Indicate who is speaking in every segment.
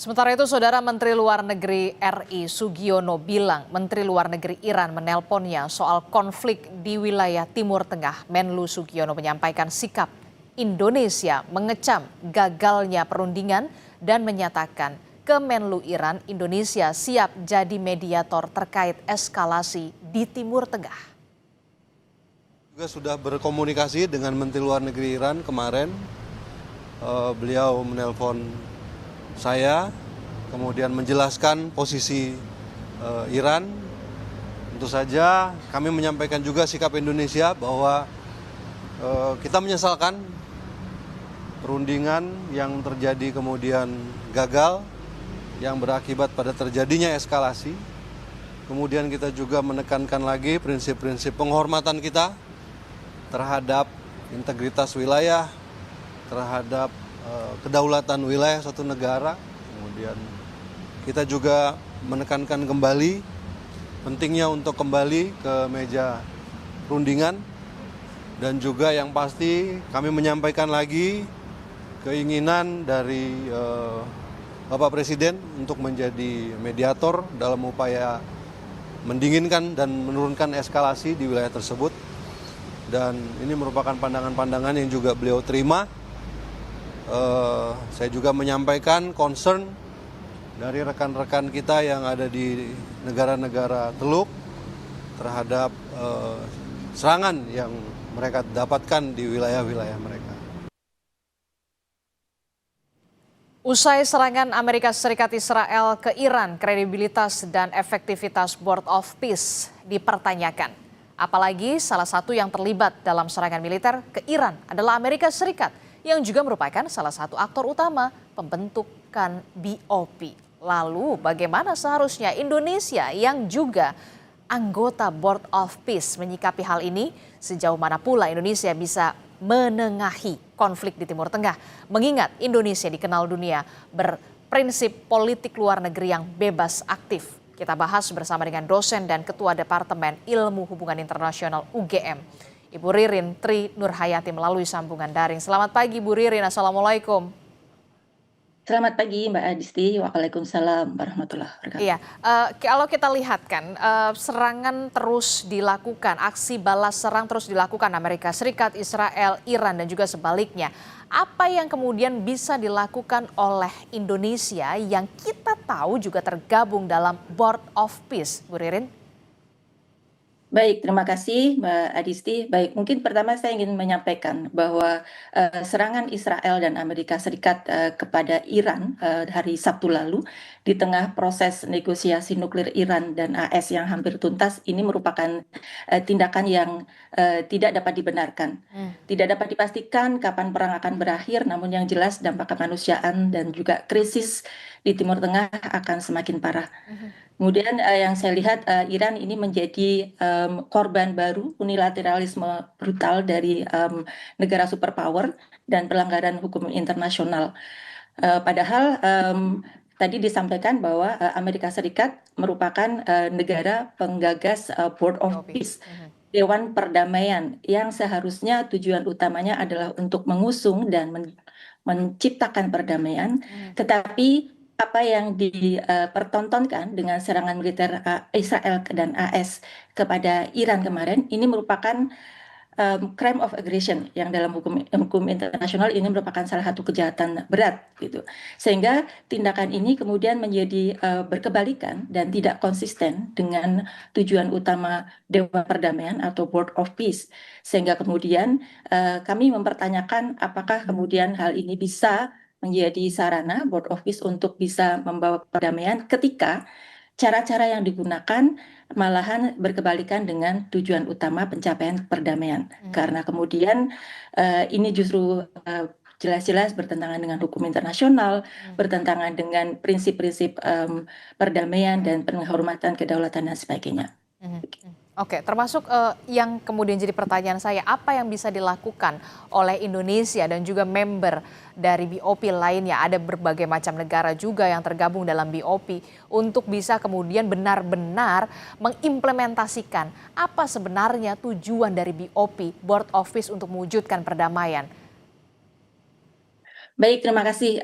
Speaker 1: Sementara itu, Saudara Menteri Luar Negeri RI Sugiono bilang Menteri Luar Negeri Iran menelponnya soal konflik di wilayah Timur Tengah. Menlu Sugiono menyampaikan sikap Indonesia mengecam gagalnya perundingan dan menyatakan ke Menlu Iran, Indonesia siap jadi mediator terkait eskalasi di Timur Tengah.
Speaker 2: Juga sudah berkomunikasi dengan Menteri Luar Negeri Iran kemarin. Beliau menelpon saya, kemudian menjelaskan posisi Iran. Tentu saja kami menyampaikan juga sikap Indonesia bahwa kita menyesalkan perundingan yang terjadi kemudian gagal, yang berakibat pada terjadinya eskalasi. Kemudian kita juga menekankan lagi prinsip-prinsip penghormatan kita terhadap integritas wilayah, terhadap kedaulatan wilayah suatu negara. Kemudian kita juga menekankan kembali pentingnya untuk kembali ke meja perundingan, dan juga yang pasti kami menyampaikan lagi keinginan dari Bapak Presiden untuk menjadi mediator dalam upaya mendinginkan dan menurunkan eskalasi di wilayah tersebut. Dan ini merupakan pandangan-pandangan yang juga beliau terima. Saya juga menyampaikan concern dari rekan-rekan kita yang ada di negara-negara Teluk terhadap serangan yang mereka dapatkan di wilayah-wilayah mereka.
Speaker 1: Usai serangan Amerika Serikat Israel ke Iran, kredibilitas dan efektivitas Board of Peace dipertanyakan. Apalagi salah satu yang terlibat dalam serangan militer ke Iran adalah Amerika Serikat, yang juga merupakan salah satu aktor utama pembentukan BOP. Lalu bagaimana seharusnya Indonesia yang juga anggota Board of Peace menyikapi hal ini? Sejauh mana pula Indonesia bisa menengahi konflik di Timur Tengah? Mengingat Indonesia dikenal dunia berprinsip politik luar negeri yang bebas aktif. Kita bahas bersama dengan dosen dan Ketua Departemen Ilmu Hubungan Internasional UGM, Ibu Ririn Tri Nurhayati melalui sambungan daring. Selamat pagi Bu Ririn, Assalamualaikum.
Speaker 3: Selamat pagi Mbak Adisti, Waalaikumsalam warahmatullahi wabarakatuh.
Speaker 1: Iya, kalau kita lihat kan serangan terus dilakukan, aksi balas serang terus dilakukan Amerika Serikat, Israel, Iran dan juga sebaliknya. Apa yang kemudian bisa dilakukan oleh Indonesia yang kita tahu juga tergabung dalam Board of Peace, Bu Ririn?
Speaker 3: Baik, terima kasih Mbak Adisti. Baik, mungkin pertama saya ingin menyampaikan bahwa serangan Israel dan Amerika Serikat kepada Iran hari Sabtu lalu di tengah proses negosiasi nuklir Iran dan AS yang hampir tuntas, ini merupakan tindakan yang tidak dapat dibenarkan. Tidak dapat dipastikan kapan perang akan berakhir, namun yang jelas dampak kemanusiaan dan juga krisis di Timur Tengah akan semakin parah. Kemudian yang saya lihat Iran ini menjadi korban baru unilateralisme brutal dari negara superpower dan pelanggaran hukum internasional. Padahal tadi disampaikan bahwa Amerika Serikat merupakan negara penggagas Board of Peace, Dewan Perdamaian, yang seharusnya tujuan utamanya adalah untuk mengusung dan menciptakan perdamaian, tetapi apa yang dipertontonkan dengan serangan militer Israel dan AS kepada Iran kemarin ini merupakan crime of aggression yang dalam hukum internasional ini merupakan salah satu kejahatan berat gitu. Sehingga tindakan ini kemudian menjadi berkebalikan dan tidak konsisten dengan tujuan utama Dewan Perdamaian atau Board of Peace. Sehingga kemudian kami mempertanyakan apakah kemudian hal ini bisa menjadi sarana Board of Peace untuk bisa membawa perdamaian ketika cara-cara yang digunakan malahan berkebalikan dengan tujuan utama pencapaian perdamaian. Karena kemudian ini justru jelas-jelas bertentangan dengan hukum internasional, bertentangan dengan prinsip-prinsip perdamaian dan penghormatan kedaulatan dan sebagainya.
Speaker 1: Oke, termasuk yang kemudian jadi pertanyaan saya, apa yang bisa dilakukan oleh Indonesia dan juga member dari BOP lainnya? Ada berbagai macam negara juga yang tergabung dalam BOP untuk bisa kemudian benar-benar mengimplementasikan apa sebenarnya tujuan dari BOP, Board of Peace, untuk mewujudkan perdamaian.
Speaker 3: Baik, terima kasih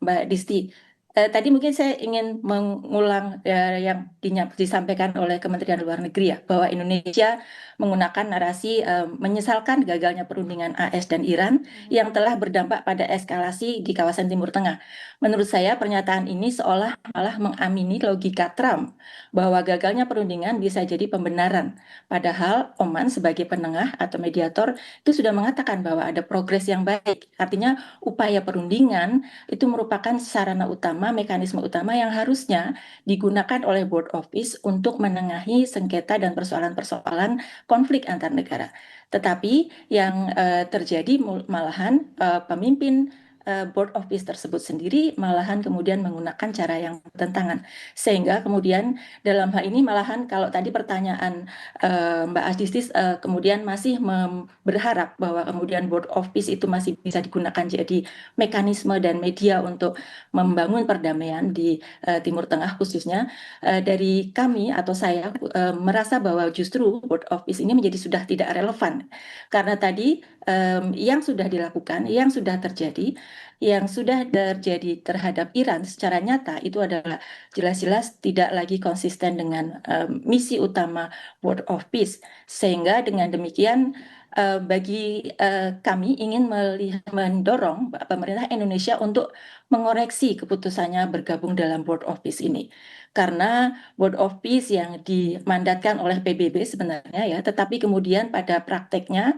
Speaker 3: Mbak Disti. Tadi mungkin saya ingin mengulang yang disampaikan oleh Kementerian Luar Negeri ya, bahwa Indonesia menggunakan narasi menyesalkan gagalnya perundingan AS dan Iran yang telah berdampak pada eskalasi di kawasan Timur Tengah. Menurut saya pernyataan ini seolah malah mengamini logika Trump bahwa gagalnya perundingan bisa jadi pembenaran. Padahal Oman sebagai penengah atau mediator itu sudah mengatakan bahwa ada progres yang baik. Artinya upaya perundingan itu merupakan sarana utama, mekanisme utama yang harusnya digunakan oleh Board of Peace untuk menengahi sengketa dan persoalan-persoalan konflik antar negara. Tetapi yang terjadi malahan pemimpin Board of Peace tersebut sendiri malahan kemudian menggunakan cara yang bertentangan. Sehingga kemudian dalam hal ini malahan kalau tadi pertanyaan Mbak Asdistis kemudian masih berharap bahwa kemudian Board of Peace itu masih bisa digunakan jadi mekanisme dan media untuk membangun perdamaian di Timur Tengah khususnya dari kami atau saya merasa bahwa justru Board of Peace ini menjadi sudah tidak relevan karena tadi yang sudah dilakukan, yang sudah terjadi terhadap Iran secara nyata itu adalah jelas-jelas tidak lagi konsisten dengan misi utama Board of Peace sehingga dengan demikian bagi kami ingin mendorong pemerintah Indonesia untuk mengoreksi keputusannya bergabung dalam Board of Peace ini. Karena Board of Peace yang dimandatkan oleh PBB sebenarnya ya, tetapi kemudian pada prakteknya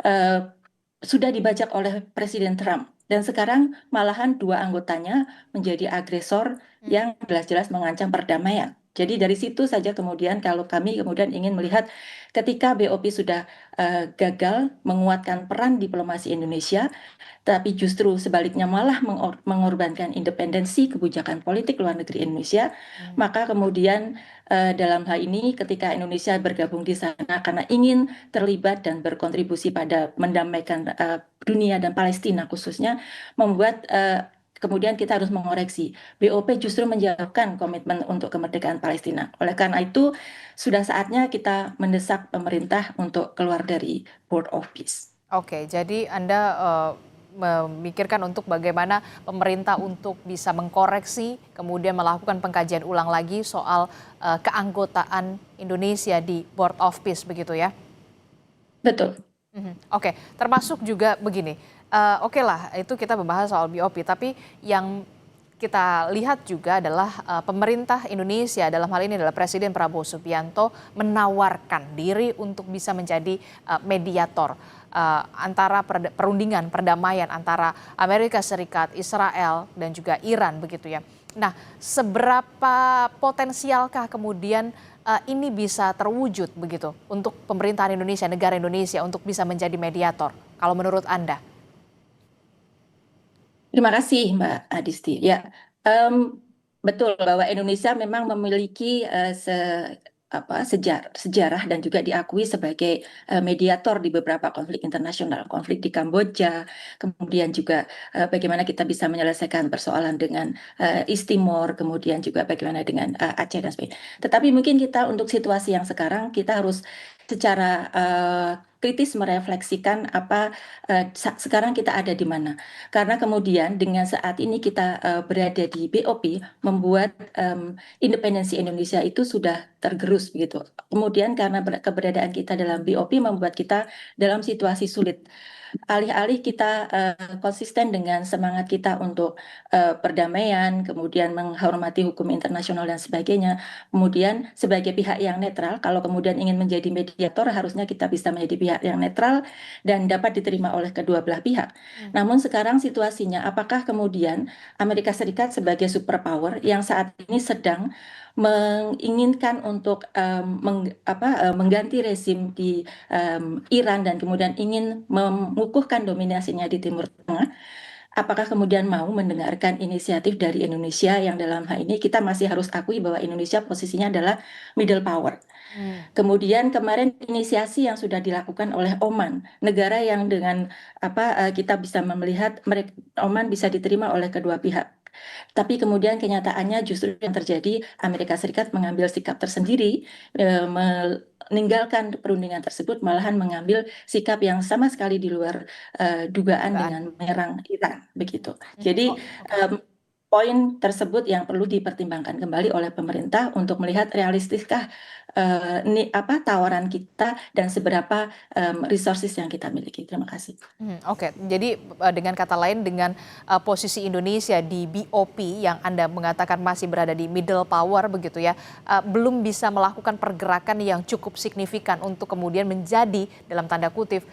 Speaker 3: eh, sudah dibajak oleh Presiden Trump. Dan sekarang malahan dua anggotanya menjadi agresor yang jelas-jelas mengancam perdamaian. Jadi dari situ saja kemudian kalau kami kemudian ingin melihat ketika BOP sudah gagal menguatkan peran diplomasi Indonesia, tapi justru sebaliknya malah mengorbankan independensi kebijakan politik luar negeri Indonesia, maka kemudian dalam hal ini ketika Indonesia bergabung di sana karena ingin terlibat dan berkontribusi pada mendamaikan dunia dan Palestina khususnya, membuat kemudian kita harus mengoreksi. BOP justru menjauhkan komitmen untuk kemerdekaan Palestina. Oleh karena itu, sudah saatnya kita mendesak pemerintah untuk keluar dari Board of Peace.
Speaker 1: Oke, jadi Anda memikirkan untuk bagaimana pemerintah untuk bisa mengkoreksi, kemudian melakukan pengkajian ulang lagi soal keanggotaan Indonesia di Board of Peace, begitu ya?
Speaker 3: Betul.
Speaker 1: Oke, termasuk juga begini, oke lah itu kita membahas soal BOP, tapi yang kita lihat juga adalah pemerintah Indonesia dalam hal ini adalah Presiden Prabowo Subianto menawarkan diri untuk bisa menjadi mediator antara perundingan perdamaian antara Amerika Serikat, Israel dan juga Iran begitu ya. Nah, seberapa potensialkah kemudian ini bisa terwujud begitu untuk pemerintahan Indonesia, negara Indonesia untuk bisa menjadi mediator kalau menurut Anda?
Speaker 3: Terima kasih Mbak Adisti. Ya, betul bahwa Indonesia memang memiliki sejarah dan juga diakui sebagai mediator di beberapa konflik internasional, konflik di Kamboja, kemudian juga bagaimana kita bisa menyelesaikan persoalan dengan East Timor, kemudian juga bagaimana dengan Aceh dan sebagainya. Tetapi mungkin kita untuk situasi yang sekarang kita harus secara kritis merefleksikan apa sekarang kita ada di mana. Karena kemudian dengan saat ini kita berada di BOP membuat independensi Indonesia itu sudah tergerus begitu. Kemudian karena keberadaan kita dalam BOP membuat kita dalam situasi sulit. Alih-alih kita konsisten dengan semangat kita untuk perdamaian, kemudian menghormati hukum internasional dan sebagainya, kemudian sebagai pihak yang netral, kalau kemudian ingin menjadi mediator harusnya kita bisa menjadi pihak yang netral dan dapat diterima oleh kedua belah pihak. Namun sekarang situasinya, apakah kemudian Amerika Serikat sebagai superpower yang saat ini sedang menginginkan untuk mengganti rezim di Iran dan kemudian ingin mengukuhkan dominasinya di Timur Tengah, apakah kemudian mau mendengarkan inisiatif dari Indonesia yang dalam hal ini kita masih harus akui bahwa Indonesia posisinya adalah middle power. Kemudian kemarin inisiasi yang sudah dilakukan oleh Oman, negara yang dengan kita bisa melihat Oman bisa diterima oleh kedua pihak. Tapi kemudian kenyataannya justru yang terjadi Amerika Serikat mengambil sikap tersendiri, meninggalkan perundingan tersebut, malahan mengambil sikap yang sama sekali di luar dugaan dengan menyerang Iran, begitu. Jadi poin tersebut yang perlu dipertimbangkan kembali oleh pemerintah untuk melihat realistiskah tawaran kita dan seberapa resources yang kita miliki. Terima kasih.
Speaker 1: Oke, jadi dengan kata lain dengan posisi Indonesia di BOP yang Anda mengatakan masih berada di middle power begitu ya, belum bisa melakukan pergerakan yang cukup signifikan untuk kemudian menjadi dalam tanda kutip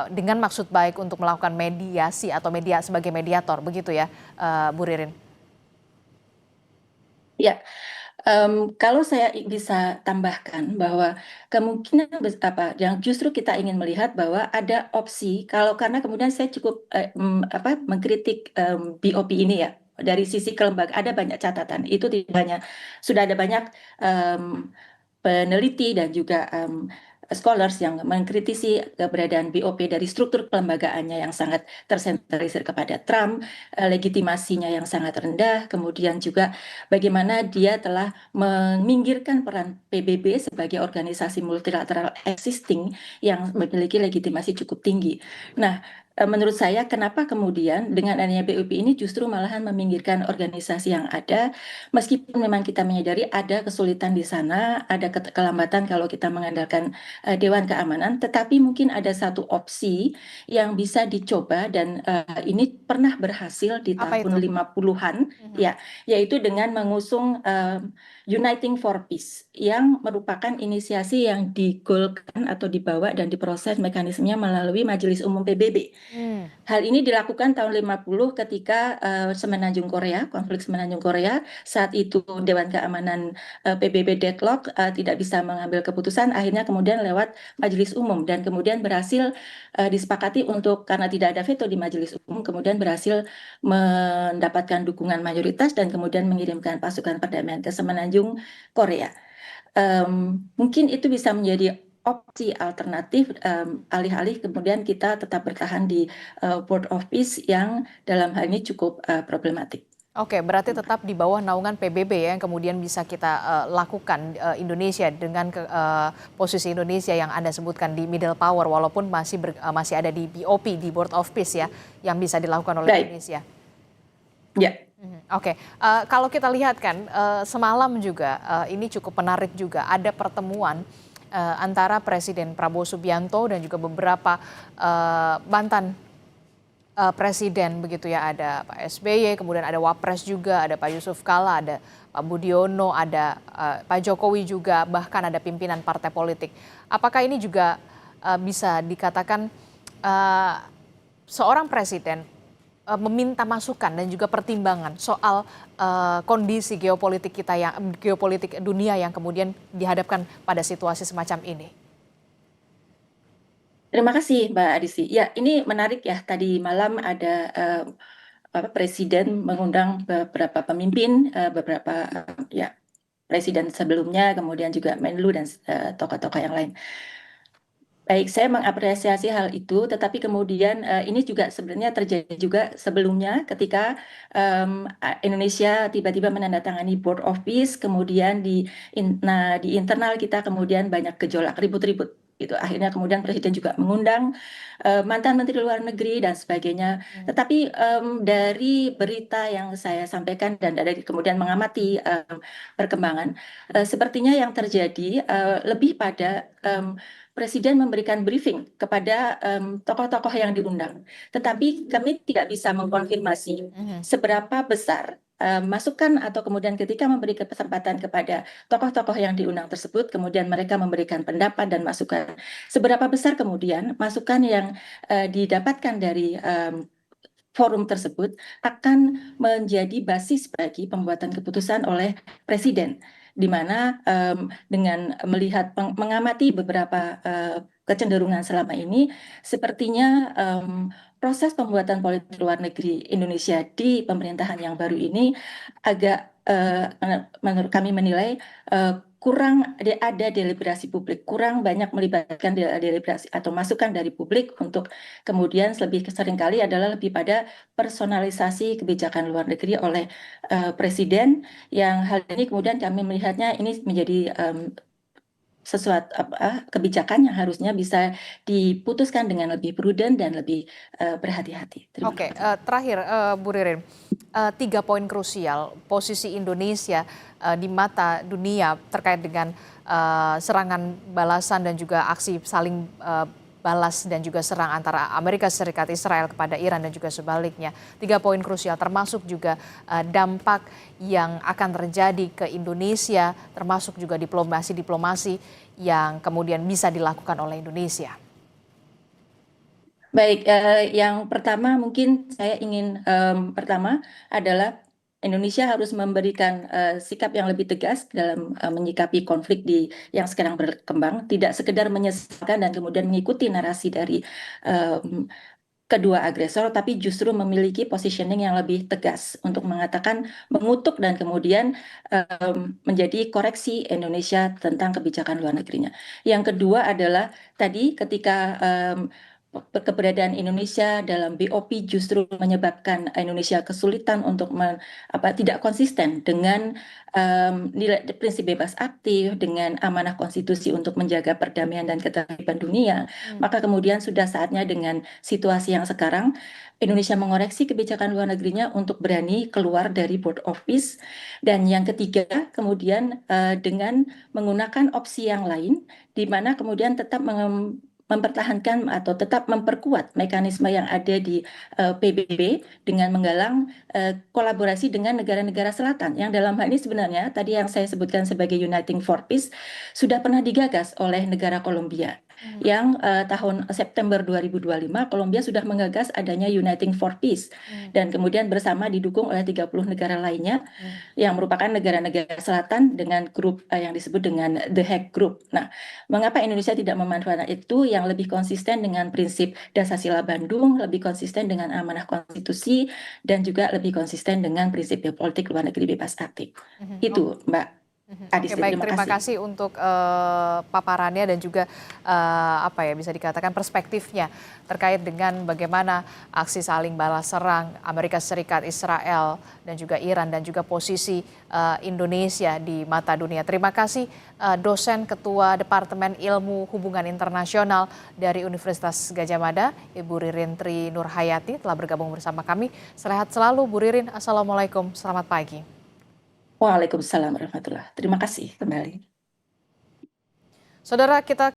Speaker 1: dengan maksud baik untuk melakukan mediasi atau sebagai mediator begitu ya, Bu Ririn.
Speaker 3: Ya, kalau saya bisa tambahkan bahwa kemungkinan yang justru kita ingin melihat bahwa ada opsi karena kemudian saya cukup mengkritik BOP ini ya dari sisi kelembagaan ada banyak catatan itu tidak hanya sudah ada banyak peneliti dan juga scholars yang mengkritisi keberadaan BOP dari struktur kelembagaannya yang sangat tersentralisir kepada Trump, legitimasinya yang sangat rendah, kemudian juga bagaimana dia telah meminggirkan peran PBB sebagai organisasi multilateral existing yang memiliki legitimasi cukup tinggi. Nah, menurut saya kenapa kemudian dengan adanya BOP ini justru malahan meminggirkan organisasi yang ada, meskipun memang kita menyadari ada kesulitan di sana, ada kelambatan kalau kita mengandalkan Dewan Keamanan, tetapi mungkin ada satu opsi yang bisa dicoba dan ini pernah berhasil di
Speaker 1: Apa itu?
Speaker 3: tahun 50-an, ya, yaitu dengan mengusung Uniting for Peace yang merupakan inisiasi yang digolkan atau dibawa dan diproses mekanismenya melalui Majelis Umum PBB. Hal ini dilakukan tahun 50 ketika Semenanjung Korea, konflik Semenanjung Korea, saat itu Dewan Keamanan PBB deadlock, tidak bisa mengambil keputusan, akhirnya kemudian lewat Majelis Umum dan kemudian berhasil disepakati karena tidak ada veto di Majelis Umum, kemudian berhasil mendapatkan dukungan mayoritas dan kemudian mengirimkan pasukan perdamaian ke Semenanjung Korea. Mungkin itu bisa menjadi opsi alternatif alih-alih kemudian kita tetap bertahan di Board of Peace yang dalam hal ini cukup problematik.
Speaker 1: Oke, berarti tetap di bawah naungan PBB ya yang kemudian bisa kita lakukan Indonesia dengan posisi Indonesia yang Anda sebutkan di middle power walaupun masih ada di BOP di Board of Peace ya yang bisa dilakukan oleh Indonesia.
Speaker 3: Ya.
Speaker 1: Oke, kalau kita lihat kan semalam juga ini cukup menarik juga ada pertemuan antara Presiden Prabowo Subianto dan juga beberapa mantan presiden begitu ya, ada Pak SBY, kemudian ada Wapres juga, ada Pak Yusuf Kalla, ada Pak Budiono, ada Pak Jokowi juga, bahkan ada pimpinan partai politik. Apakah ini juga bisa dikatakan seorang presiden meminta masukan dan juga pertimbangan soal kondisi geopolitik geopolitik dunia yang kemudian dihadapkan pada situasi semacam ini?
Speaker 3: Terima kasih Mbak Adisti. Ya, ini menarik ya. Tadi malam ada Presiden mengundang beberapa pemimpin, beberapa presiden sebelumnya, kemudian juga Menlu dan tokoh-tokoh yang lain. Baik, saya mengapresiasi hal itu, tetapi kemudian ini juga sebenarnya terjadi juga sebelumnya ketika Indonesia tiba-tiba menandatangani Board of Peace, kemudian di internal kita kemudian banyak gejolak, ribut-ribut. Gitu. Akhirnya kemudian Presiden juga mengundang mantan Menteri Luar Negeri dan sebagainya. Tetapi dari berita yang saya sampaikan dan dari kemudian mengamati perkembangan, sepertinya yang terjadi lebih pada Presiden memberikan briefing kepada tokoh-tokoh yang diundang. Tetapi kami tidak bisa mengkonfirmasi seberapa besar masukan atau kemudian ketika memberi kesempatan kepada tokoh-tokoh yang diundang tersebut, kemudian mereka memberikan pendapat dan masukan. Seberapa besar kemudian masukan yang didapatkan dari forum tersebut akan menjadi basis bagi pembuatan keputusan oleh Presiden, di mana dengan mengamati beberapa kecenderungan selama ini, sepertinya proses pembuatan politik luar negeri Indonesia di pemerintahan yang baru ini agak menurut kami menilai kurang ada deliberasi publik, kurang banyak melibatkan deliberasi atau masukan dari publik untuk kemudian lebih seringkali adalah lebih pada personalisasi kebijakan luar negeri oleh Presiden, yang hal ini kemudian kami melihatnya ini menjadi sesuatu kebijakan yang harusnya bisa diputuskan dengan lebih prudent dan lebih berhati-hati. Terima
Speaker 1: Oke,
Speaker 3: kasih.
Speaker 1: terakhir Bu Ririn, 3 poin krusial posisi Indonesia di mata dunia terkait dengan serangan balasan dan juga aksi saling balas dan juga serang antara Amerika Serikat Israel kepada Iran dan juga sebaliknya. 3 poin krusial termasuk juga dampak yang akan terjadi ke Indonesia, termasuk juga diplomasi yang kemudian bisa dilakukan oleh Indonesia.
Speaker 3: Baik, yang pertama mungkin saya ingin pertama adalah Indonesia harus memberikan sikap yang lebih tegas dalam menyikapi konflik yang sekarang berkembang, tidak sekedar menyesalkan dan kemudian mengikuti narasi dari em, kedua agresor, tapi justru memiliki positioning yang lebih tegas untuk mengatakan, mengutuk dan kemudian menjadi koreksi Indonesia tentang kebijakan luar negerinya. Yang kedua adalah tadi ketika keberadaan Indonesia dalam BOP justru menyebabkan Indonesia kesulitan untuk tidak konsisten dengan nilai prinsip bebas aktif, dengan amanah konstitusi untuk menjaga perdamaian dan ketertiban dunia, maka kemudian sudah saatnya dengan situasi yang sekarang Indonesia mengoreksi kebijakan luar negerinya untuk berani keluar dari Board of Peace. Dan yang ketiga, kemudian dengan menggunakan opsi yang lain, di mana kemudian tetap mempertahankan atau tetap memperkuat mekanisme yang ada di PBB dengan menggalang kolaborasi dengan negara-negara selatan yang dalam hal ini sebenarnya tadi yang saya sebutkan sebagai Uniting for Peace sudah pernah digagas oleh negara Kolombia yang tahun September 2025 Kolombia sudah menggagas adanya Uniting for Peace dan kemudian bersama didukung oleh 30 negara lainnya yang merupakan negara-negara selatan dengan grup yang disebut dengan The Hague Group. Nah, mengapa Indonesia tidak memanfaatkan itu yang lebih konsisten dengan prinsip Dasar-Sila Bandung, lebih konsisten dengan amanah konstitusi, dan juga lebih konsisten dengan prinsip politik luar negeri bebas aktif. Itu, Mbak
Speaker 1: Oke,
Speaker 3: Adisti,
Speaker 1: baik,
Speaker 3: terima
Speaker 1: terima
Speaker 3: kasih.
Speaker 1: kasih untuk paparannya dan juga apa ya bisa dikatakan perspektifnya terkait dengan bagaimana aksi saling balas serang Amerika Serikat, Israel dan juga Iran dan juga posisi Indonesia di mata dunia. Terima kasih dosen Ketua Departemen Ilmu Hubungan Internasional dari Universitas Gadjah Mada, Ibu Ririn Tri Nurhayati telah bergabung bersama kami. Sehat selalu Bu Ririn. Assalamualaikum. Selamat pagi.
Speaker 3: Waalaikumsalam warahmatullahi. Terima kasih kembali.
Speaker 1: Saudara, kita